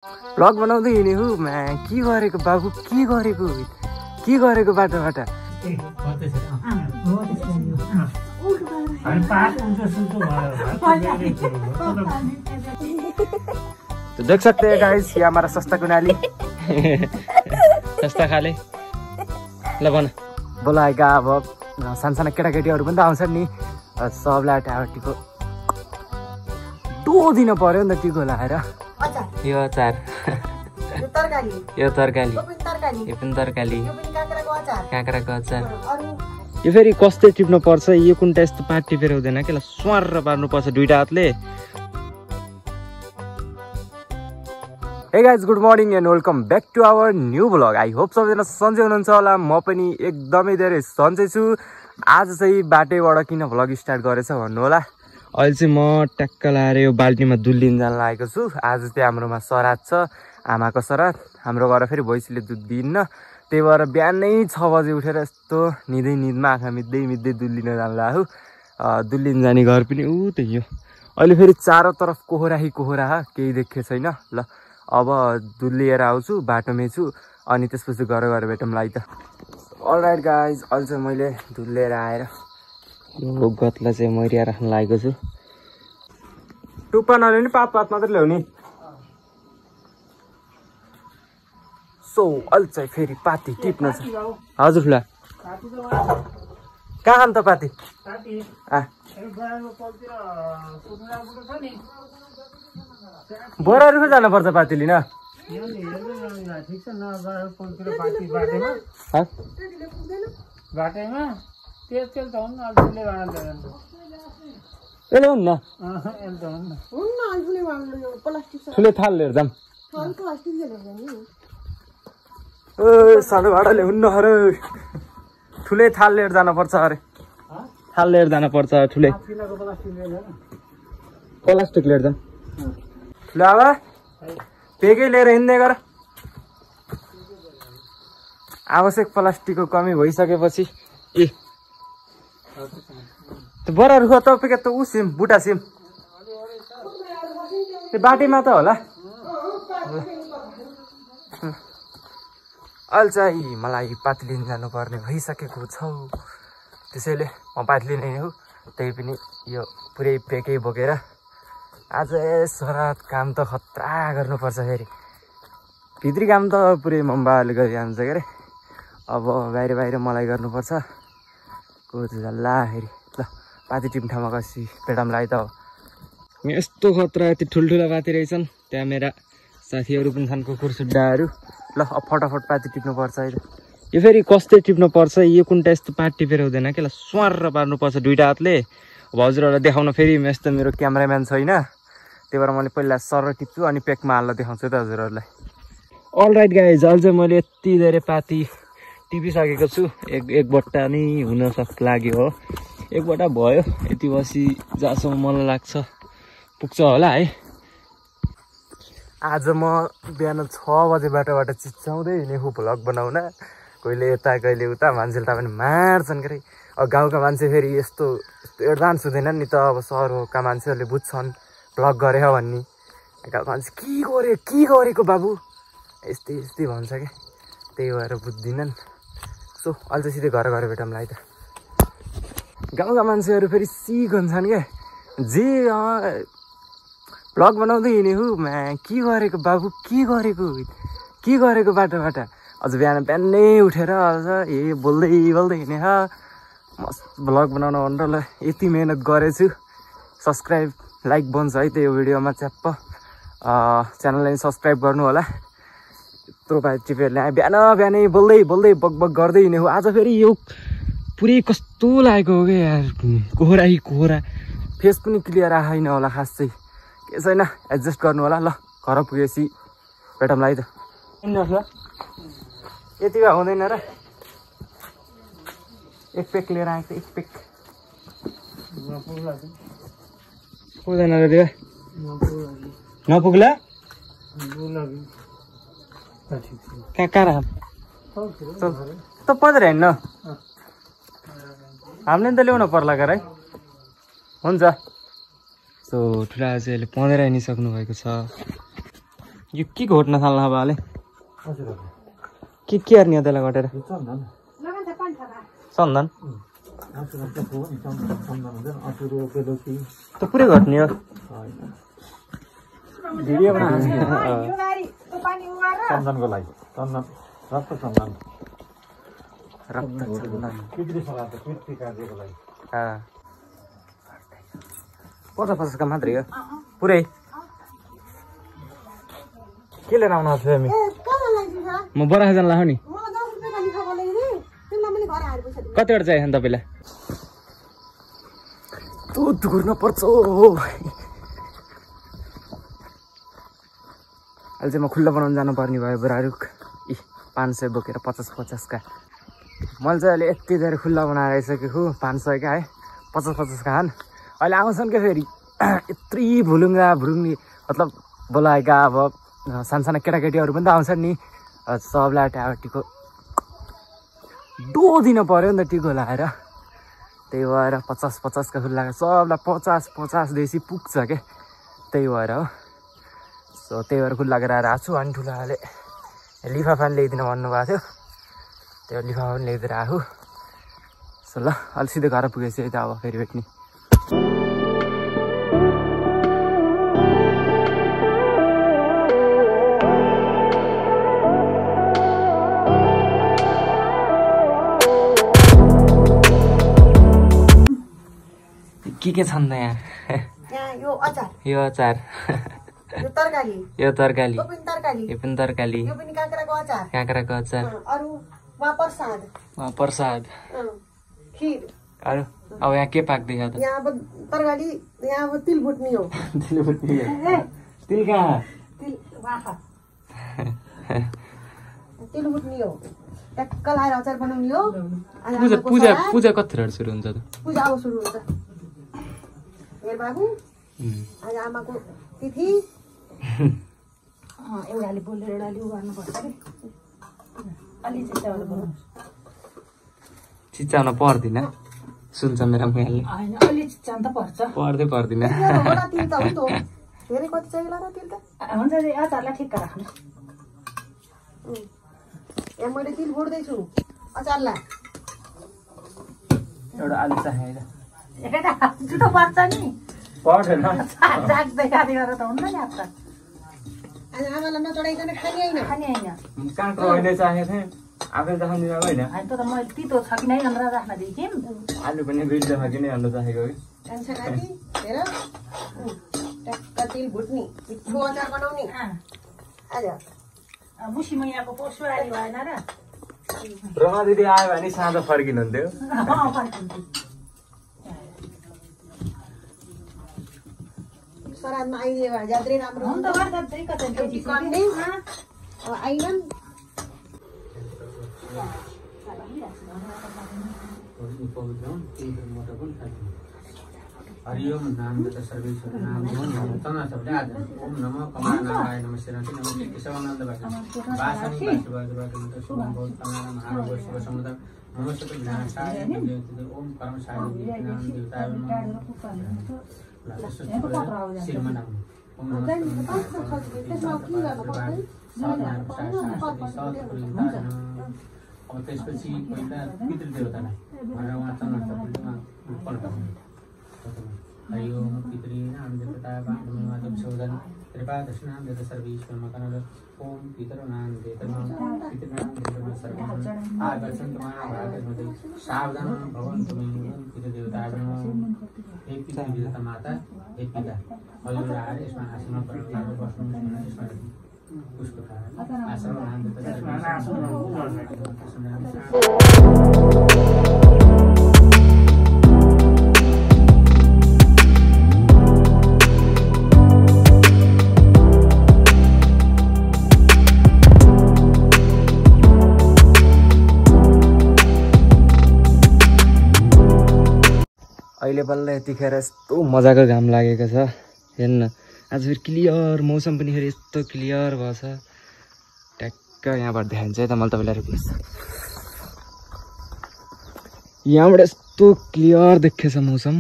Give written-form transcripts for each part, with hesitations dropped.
Blog बनाउँदै हिँडे हो मा के गरेको बाबु के गरेको बाटोबाट तो देख सकते हैं गाइस ये हमारा सस्ता कुनाली सस्ता खाले ल भन बोलाएका अब सानसाना केटाकेटीहरू पनि त आउँछन् नि सबलाई टाटीको दिन पर्यो नि त टिको लाएर यो अचार यो तरकारी यो पनि तरकारी काँक्राको अचार यो फेरि कस्तै टिप्नु पर्छ यो कुनटा यस्तो पात टिपेर हुँदैन के ल स्वार पार्नु पर्छ दुईटा हातले Hey guys, good morning and welcome back to our new vlog. I hope सबैजना सन्चै हुनुहुन्छ होला म पनि एकदमै धेरै सन्चै छु आज चाहिँ बाटैबाट किन भ्लग स्टार्ट गरेछ भन्नु होला अहिले चाहिँ म ट्याक्क लाएर यो बाल्टीमा दुध लिन जान लागेको छु आज चाहिँ हाम्रोमा सराद छ आमाको सराद हाम्रो घर फेरि भैँसीले दुध दिन्न त्यही भएर बिहानै 6 बजे उठेर यस्तो निदैमा आँखा मिच्दै दुध लिन जान लाग्यो दुध लिन जाने घर पनि उ त्यही हो अहिले फेरि चारैतर्फ कोहरा केही देखे छैन ल अब दुध लिएर आउँछु बाटोमै छु अनि त्यसपछि घर भेटौँला है त अलराइट गाइज अहिले चाहिँ मैले दुध लिएर आएर यो गतलाई चाहिँ मरिया राख्न लागेको छु टुप्पा नल्याउने पात मात्र ल्याउने सो अहिले चाहिँ फेरि पाती टिप्न छ हजुर ल कहाँ खान त पाती बोरारुखो जानुपर्छ पाती लिन ठुलो थाल लिएर जाम सानो भाडा ल्याउनु अरे ठुलै थाल लिएर जानुपर्छ अरे थाल लिएर जानुपर्छ ठुलै प्लास्टिक लिएर जाम ल अब पेकै लिएर हिँड्दै गर आवश्यक प्लास्टिकको कमी भइसकेपछि ए त्यो बडा रुख तपाईँको त ऊ सिम बुटा सिम त्यो बाटीमा त होला अहिले चाहिँ मलाई पाती लिन जानुपर्ने भइसकेको छ त्यसैले म पाती लिने हो त्यही पनि यो पुरै पेकै बोकेर आज सराद काम त खतरा गर्नुपर्छ फेरि भित्री काम त पुरै मम्बाले गरिहाल्छ के अरे अब बाहिर मलाई गर्नुपर्छ कोला फेरि ल पाती टिप्ठामा कसी पेटामला है त यस्तो खतरा यति ठुल्ठुला पाती रहेछन् त्यहाँ मेरा साथीहरू पनि छन् कुकुर सुड्डाहरू ल अब फटाफट पाती टिप्नुपर्छ है यो फेरि कस्तै टिप्नु पर्छ यो कुनटा यस्तो पात टिपेर हुँदैन के ल स्वार पार्नुपर्छ दुईटा हातले अब हजुरहरूलाई देखाउन फेरि यस्तो मेरो क्यामेराम्यान छैन त्यही भएर मैले पहिला सर टिप्छु अनि प्याकमा हाल्न देखाउँछु त हजुरहरूलाई अलराइट गाइज अहिले चाहिँ मैले यति धेरै पाती टिपिसकेको छु एक बट्टा नै हुन लाग्यो हो एक बट्टा भयो यति बसी जहाँसम्म मलाई लाग्छ पुग्छ होला है आज म बिहान 6 बजे बाटोबाट चिच्चाउँदै हिँडेको भ्लग बनाउन कहिले यता कहिले उता मान्छेले त पनि मार्छन् के अब गाउँका मान्छे फेरि यस्तो एडभान्स हुँदैनन् नि त अब सहरका मान्छेहरूले बुझ्छन् भ्लग गरे भन्ने गाउँको मान्छे के गरेको बाबु यस्तै भन्छ क्या त्यही भएर बुझ्दिनन् सो अहिले चाहिँ सिधै घर भेटौँला है त गाउँका मान्छेहरू फेरि सिक हुन्छन् क्या जे भ्लग बनाउँदै हिँडे हो मा के गरेको बाबु के गरेको बाटोबाट अझ बिहानै उठेर अझ बोल्दै हिँडे मस्त भ्लग बनाउन भनेर ल यति मेहनत गरेछु सब्सक्राइब लाइक बन्छ है त यो भिडियोमा च्याप्प च्यानललाई सब्सक्राइब गर्नु होला यत्रो पाती टिपेर ल्याएँ बिहानै बोल्दै बकबक गर्दै हिँड्ने हो आज फेरि यो पुरै कस्तो लागेको हो क्या यार कोहरा फेस पनि क्लियर आएन होला खास चाहिँ के छैन एडजस्ट गर्नु होला ल घर पुगेपछि भेटौँला है त यति भए हुँदैन र एक पेक लिएर आएको एक पेक पुग्दैन र त्यो नपुग्ला कहाँ राख त परेर हिँड्न हामीले त ल्याउन पर्ला कर है हुन्छ सो ठुला चाहिँ अहिले 15 हिँडिसक्नु भएको छ यो के घोट्न थाल्न बाले के हेर्ने हो त्यसलाई घटेर चन्दन त पुरै घट्ने हो भिडियो चन्दनको लागि चन्दन रक्त चन्दन पितृ कार्यको लागि 50 का मात्रै हो पुरै के लिएर आउनु छ हामी म बरा खाजा लाऊ नि कतिवटा चाहियो नि तपाईलाई दुध घुर्न पर्छ अहिले चाहिँ म खुल्ला बनाउन जानुपर्ने भयो बुढाहरू 500 बोकेर 50 का मैले चाहिँ अहिले यति धेरै खुल्ला बनाएर आइसकेको 500 का है 50 का हान अहिले आउँछन् क्या फेरि यत्रै भुलुङ्गी मतलब बोलाएका अब सानसाना केटाकेटीहरू पनि त आउँछन् नि सबलाई टाटीको दिन पर्यो नि त टिको लगाएर त्यही भएर 50 का खुल्ला सबलाई 50 देशी पुग्छ क्या त्यही भएर हो सो त्यही भएर खुल्ला गरेर आएको छु अनि ठुलाले लिफाफा पनि ल्याइदिनु भन्नुभएको थियो त्यो लिफाफा पनि ल्याइदिएर आएको सो ल अलि सिधै घर पुगेपछि त अब फेरि भेट्ने के छन् त यहाँ यो अचार यो तरकारी यो पनि तरकारी यो पनि काँक्राको अचार प्रसाद खीर अरु अब यहाँ के पाक्दैछ त यहाँ अब तरकारी यहाँ अब तिल भुट्नी हो तिल कहाँ तिल वाखा तिल भुट्नी हो टक्क लाएर अचार बनाउने हो पूजा कतिखेर सुरु हुन्छ त पूजा अब सुरु हुन्छ हेर बाबु आज आमाको तिथि एउटाले बोलेर एउटाले गर्नुपर्छ कि अलि चिच्चाउनु पर्छ चिच्चाउन पर्दैन सुन्छ मेरो मुहालले हैन अलि चिच्चाउन त पर्छ पर्दैन होला तिल त हुन्छ धेरै कति चाहिएला र तिल त हुन्छ नि अचारलाई ठिक्क राख्नु यहाँ मैले तिल भुट्दै छु अचारलाई एउटा आलु चाहिएर जुठो पर्छ नि पर्दैन जाग्दै गाडी गरेर त हुन्न नि अचार आज आमालाई नचढाइकन खाने हैन काँक्रो होइन चाहेको थिएँ आफै चाहनु होइन हैन त मैले तितो छ कि नै भनेर राख्न दिएँ आलु पनि दुई छ कि नै अन्त चाहेको कि टेन्सन आदि हेर टक्क तिल भुट्नी मिठो अचार बनाउने आज मुसी मैयाको पोसुराली भएन र रमा दिदी आयो भने साँझ फर्किनुहुन्थ्यो सरादमा आइदियो भने ज्यादै राम्रो हुन्छ अब आइनन् हरिओम नाम देता सर्वेश्वर नाम तना सबले आज ओम नमः कमलानाय नमः श्रीनाथि नमः केशवानंद बासु बासनि बासु मत शुभम बहुत कमलाना महारोग शिव समुदाय नमस्ते विनाशाय ओम कर्म साय नाम देवताय नमः श्रीमनाम ओम नमः अब त्यसपछि पहिला पितृदेवतालाई भनेर उहाँ चन्द्र सबले पल्टाउनु हरिओम पितृ नाम देवता वामनाम सौदन कृपा दर्शनाम देवता सर्वेश्वर मकनल ओम पितरो नाम देवता पितृ नाम देवता सर्वं आगच्छन् तुम्हारा भागवत होते सावधान भवन तुम्हें ओम पितृ देवता हे पितृ देवता माता हे पिता हरिओम इसमें आश्रम पर बस्नु इसमें पुष्प आश्रम नाम देवता अहिले बल्ल यतिखेर यस्तो मजाको घाम लागेको छ हेर्न आज फेरि क्लियर मौसम पनि फेरि यस्तो क्लियर भएको छ ट्याक्क यहाँबाट देखाइन्छ है त मैले तपाईँलाई रिप्लेस यहाँबाट यस्तो क्लियर देखेछ मौसम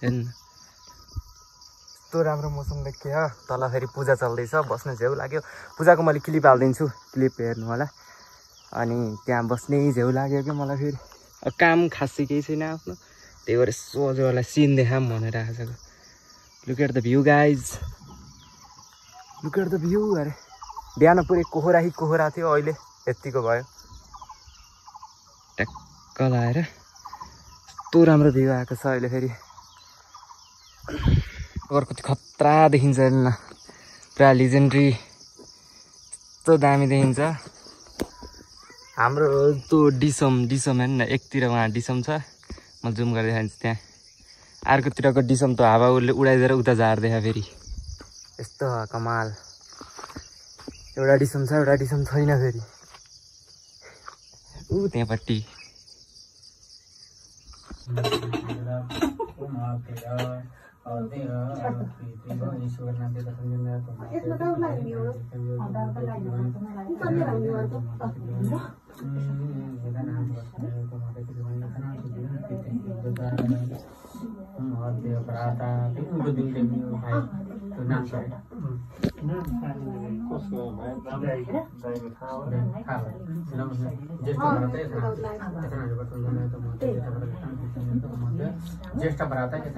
हेर्न यस्तो राम्रो मौसम देखियो। तल फेरि पूजा चल्दैछ, बस्न झ्याउ लाग्यो। पूजाको मैले क्लिप हालिदिन्छु, क्लिप हेर्नु होला। अनि त्यहाँ बस्ने झ्याउ लाग्यो कि मलाई फेरि। काम खासै केही छैन आफ्नो, त्यही भएर सोझोलाई सिन देखाऊँ भनेर आएको। Look at the view guys, look at the view. अरे बिहान पुरै कोहरा थियो, अहिले यतिको भयो। ट्याक्क लाएर यस्तो राम्रो भ्यू आएको छ अहिले फेरि। अर्को त्यो खतरा देखिन्छ हेर्नु न, पुरा लिजेन्ड्री, यस्तो दामी देखिन्छ। हाम्रो त्यो डिसम हेर्नु न, एकतिर उहाँ डिसम छ, म जुम गरेर देखाइदिन्छु। त्यहाँ अर्कोतिरको डिसम त हावा उडाइदिएर उता झार्दै फेरि। यस्तो कमाल। एउटा डिसम छ, एउटा डिसम छैन फेरि। त्यहाँपट्टि ज्येष्ठ भ्राता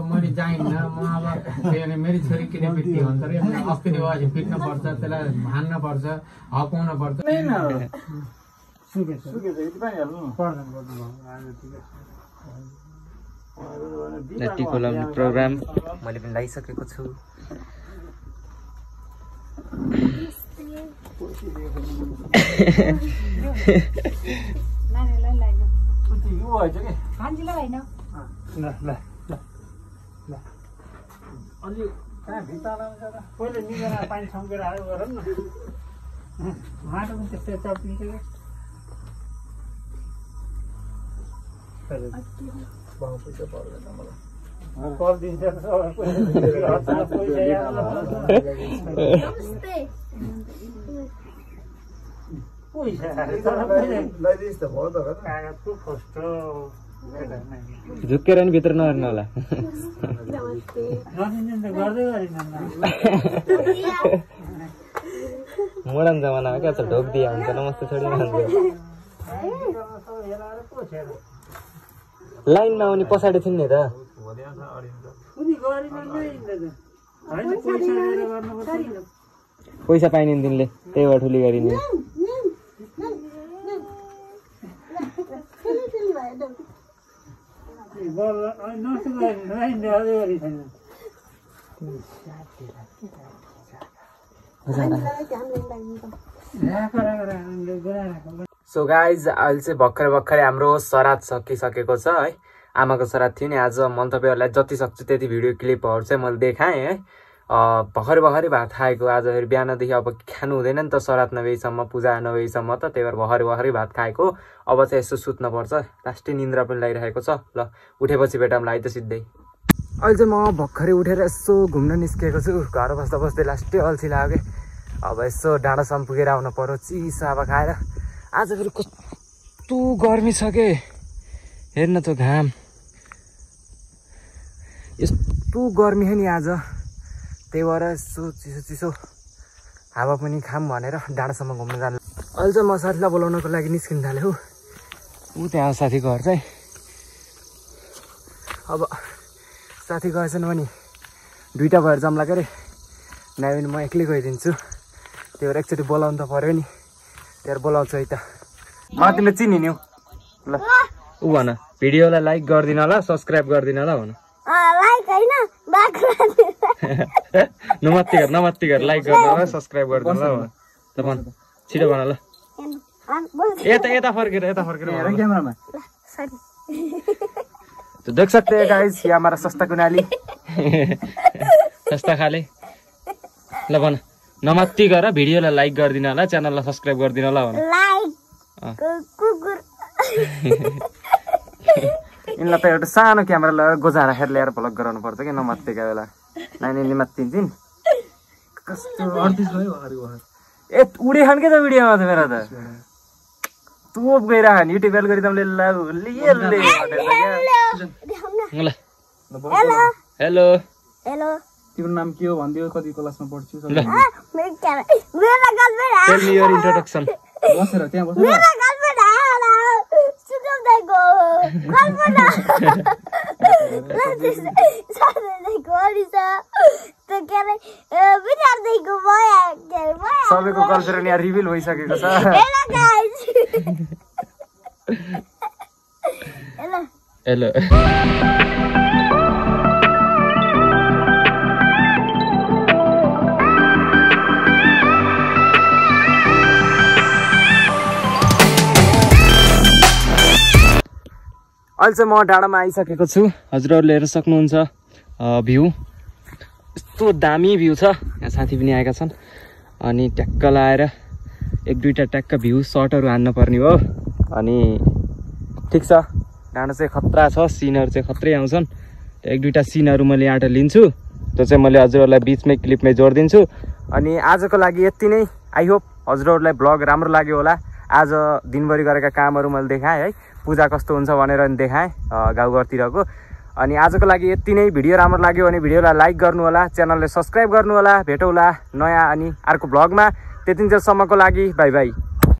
मैले जाइन्न। म अब मेरी छोरी किन बित्ती भन्छ अरे अस्ति पिट्नु पर्छ, त्यसलाई हान्न पर्छ, हपाउनु पर्छ। टिको लाउने प्रोग्राम मैले पनि लगाइसकेको छु। पहिले निगेर पानी छम्केर आयो गरौँ न, माटो पनि त्यस्तै चप्लिन्छ कि पैसा पर्दैन मलाई, पर्दिन्छ कागजको फस्टो झुक्केर नि भित्र नहेर्नु होला। मोडर्न जमानामा क्या त ढोक दिया हुन्छ, नमस्ते छोडी लाइनमा आउने पछाडि थिइन् नि त। पैसा पाइने तिनले, त्यही भएर ठुली गरिने। सो गाइज अहिले चाहिँ भर्खरै हाम्रो श्राद्ध सकिसकेको छ है। आमाको श्राद्ध थियो नि आज। म तपाईँहरूलाई जति सक्छु त्यति भिडियो क्लिपहरू चाहिँ मैले देखाएँ है। भर्खरै भात खाएको आज फेरि बिहानदेखि अब खानु हुँदैन नि त, श्राद्ध नभएसम्म, पूजा नभएसम्म त, त्यही भएर भर्खरै भात खाएको। अब चाहिँ यसो सुत्नुपर्छ, लास्टै निन्द्रा पनि लागिरहेको छ। ल उठेपछि भेटौँला है त सिधै। अहिले चाहिँ म भर्खरै उठेर यसो घुम्न निस्केको छु। घर बस्दा बस्दै लास्टै अल्छी लाग्यो। अब यसो डाँडासम्म पुगेर आउनु पर्यो चिसो हावा खाएर। आज फेरि कस्तो गर्मी छ के, हेर्न त घाम यस्तो गर्मी है नि आज। त्यही भएर यसो चिसो हावा पनि खाम भनेर डाँडासम्म घुम्न जानु। अहिले चाहिँ म साथीलाई बोलाउनको लागि निस्किन थालेँ हौ। ऊ त्यहाँ साथीको घर चाहिँ अब साथी गएछन् भने दुईवटा भएर जम्ला के अरे, नभए पनि म एक्लै गइदिन्छु। त्यही भएर एकचोटि बोलाउनु त पऱ्यो नि, त्यही भएर बोलाउँछु है त। म तिमीले चिनि नि ल। ऊ भन भिडियोलाई लाइक गरिदिनु होला, सब्सक्राइब गरिदिनु होला भन। नमत्ती गर लाइक गर्नु होला, सब्सक्राइब गरिदिनु होला भन। ल भन छिटो भन ल। यता फर्केर क्यामेरामा तो देख सकते हैं गाइस, ये हमारा सस्ता कुनाली सस्ता खाले। ल भन नमत्ती गर, भिडियोलाई लाइक गरिदिनु होला, च्यानललाई सब्सक्राइब गरिदिनु होला भन। लाइक कुकुर यिनलाई त एउटा सानो क्यामेरा लगाएर गोजा राखेर ल्याएर भ्लग गराउनु पर्छ कि नमत्तेका बेला नानी मात्तिन्छन् कस्तो ए उडे खान के त भिडियोमा त मेरा त तोप गइरह नि युट्युब गरी तमले ले हेलो हेलो तिम्रो नाम के हो भन्दियो कति क्लासमा पढ्छु मेरो girlfriend tell me your introduction बसेर त्यहाँ बसेर मेरो गर्लफ्रेन्ड आला सुगम दाइको गर्लफ्रेन्ड दाइको अरिसा त के रे विचार दाइको भयो सबैको गर्लफ्रेन्ड यहाँ रिभिल भइसकेको छ हेलो गाइस हेलो हेलो अहिले चाहिँ म डाँडामा आइसकेको छु हजुरहरूले हेर्न सक्नुहुन्छ भ्यू यस्तो दामी भ्यू छ यहाँ साथी पनि आएका छन् अनि ट्याक्क लाएर एक दुईवटा ट्याक्क भ्यू सर्टहरू हान्न पर्ने हो अनि ठिक छ डाँडा चाहिँ खतरा छ सिनहरू चाहिँ खत्रै आउँछन् एक दुईवटा सिनहरू मैले यहाँबाट लिन्छु त्यो चाहिँ मैले हजुरहरूलाई बिचमै क्लिपमै जोडिदिन्छु अनि आजको लागि यति नै आई होप हजुरहरूलाई भ्लग राम्रो लाग्यो होला आज दिनभरि गरेका कामहरू मैले देखाएँ है पूजा कस्तो हुन्छ भनेर नि देखाएँ गाउँघरतिरको अनि आजको लागि यति नै भिडियो राम्रो लाग्यो भने भिडियोलाई लाइक गर्नु होला च्यानललाई सब्स्क्राइब गर्नु होला भेटौँला नयाँ अनि अर्को भ्लगमा त्यतिन्जेलसम्मको लागि बाई बाई